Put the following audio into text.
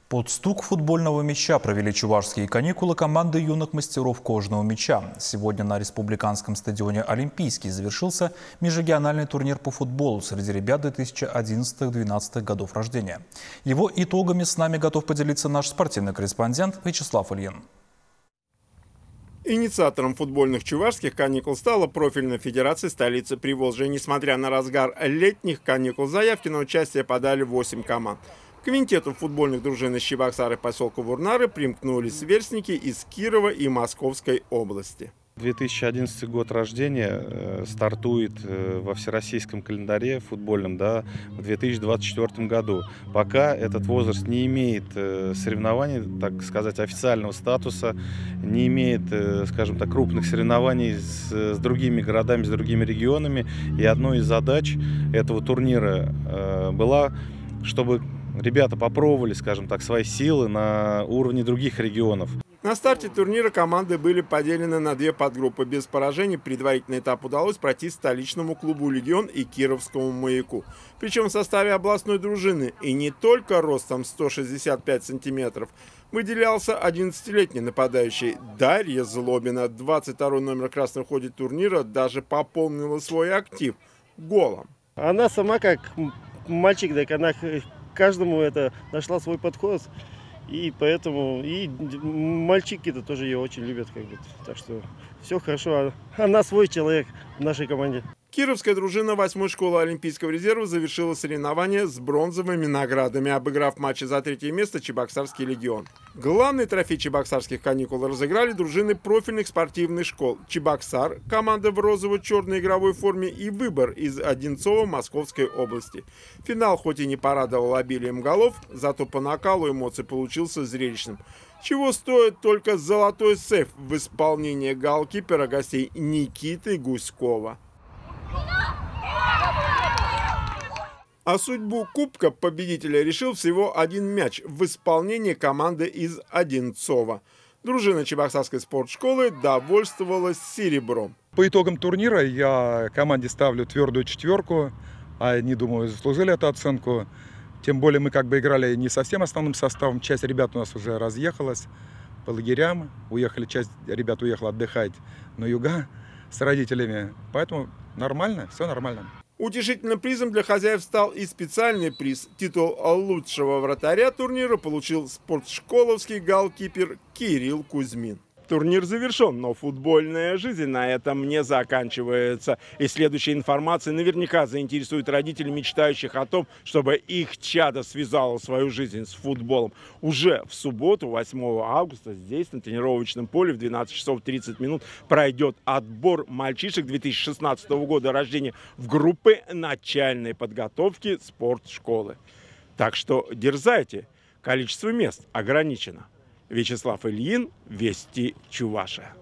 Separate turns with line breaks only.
Под стук футбольного мяча провели чувашские каникулы команды юных мастеров кожаного мяча. Сегодня на республиканском стадионе «Олимпийский» завершился межрегиональный турнир по футболу среди ребят 2011-2012 годов рождения. Его итогами с нами готов поделиться наш спортивный корреспондент Вячеслав Ильин.
Инициатором футбольных чувашских каникул стала профильная федерация столицы Приволжья. Несмотря на разгар летних каникул, заявки на участие подали 8 команд. К квинтету футбольных дружин из Чебоксар и поселка Вурнары примкнули сверстники из Кирова и Московской области.
2011 год рождения стартует во всероссийском календаре футбольном в 2024 году. Пока этот возраст не имеет соревнований, так сказать, официального статуса, не имеет, скажем так, крупных соревнований с другими городами, с другими регионами. И одной из задач этого турнира была, чтобы ребята попробовали, скажем так, свои силы на уровне других регионов.
На старте турнира команды были поделены на две подгруппы. Без поражений предварительный этап удалось пройти столичному клубу «Легион» и Кировскому «Маяку». Причем в составе областной дружины и не только ростом 165 сантиметров выделялся 11-летний нападающий Дарья Злобина. 22-й номер красной в ходе турнира даже пополнила свой актив голом.
Она сама как мальчик, так она каждому нашла свой подход. И поэтому и мальчики-то тоже ее очень любят. Так что все хорошо. Она свой человек в нашей команде.
Кировская дружина 8-й школы Олимпийского резерва завершила соревнования с бронзовыми наградами, обыграв в матче за 3-е место Чебоксарский легион. Главный трофей чебоксарских каникул разыграли дружины профильных спортивных школ «Чебоксар», команда в розово-черной игровой форме, и «Выбор» из Одинцова Московской области. Финал хоть и не порадовал обилием голов, зато по накалу эмоций получился зрелищным. Чего стоит только золотой сейф в исполнении голкипера гостей Никиты Гуськова. А судьбу кубка победителя решил всего один мяч в исполнении команды из Одинцова. Дружина Чебоксарской спортшколы довольствовалась серебром.
По итогам турнира я команде ставлю твердую 4. Они, думаю, заслужили эту оценку. Тем более мы играли не совсем основным составом. Часть ребят у нас уже разъехалась по лагерям. Часть ребят уехала отдыхать на юга с родителями. Поэтому нормально, все нормально.
Утешительным призом для хозяев стал и специальный приз. Титул лучшего вратаря турнира получил спортшколовский голкипер Кирилл Кузьмин. Турнир завершен, но футбольная жизнь на этом не заканчивается. И следующая информация наверняка заинтересует родителей, мечтающих о том, чтобы их чадо связало свою жизнь с футболом. Уже в субботу, 8 августа, здесь, на тренировочном поле, в 12 часов 30 минут пройдет отбор мальчишек 2016 года рождения в группы начальной подготовки спортшколы. Так что дерзайте, количество мест ограничено. Вячеслав Ильин, Вести Чувашия.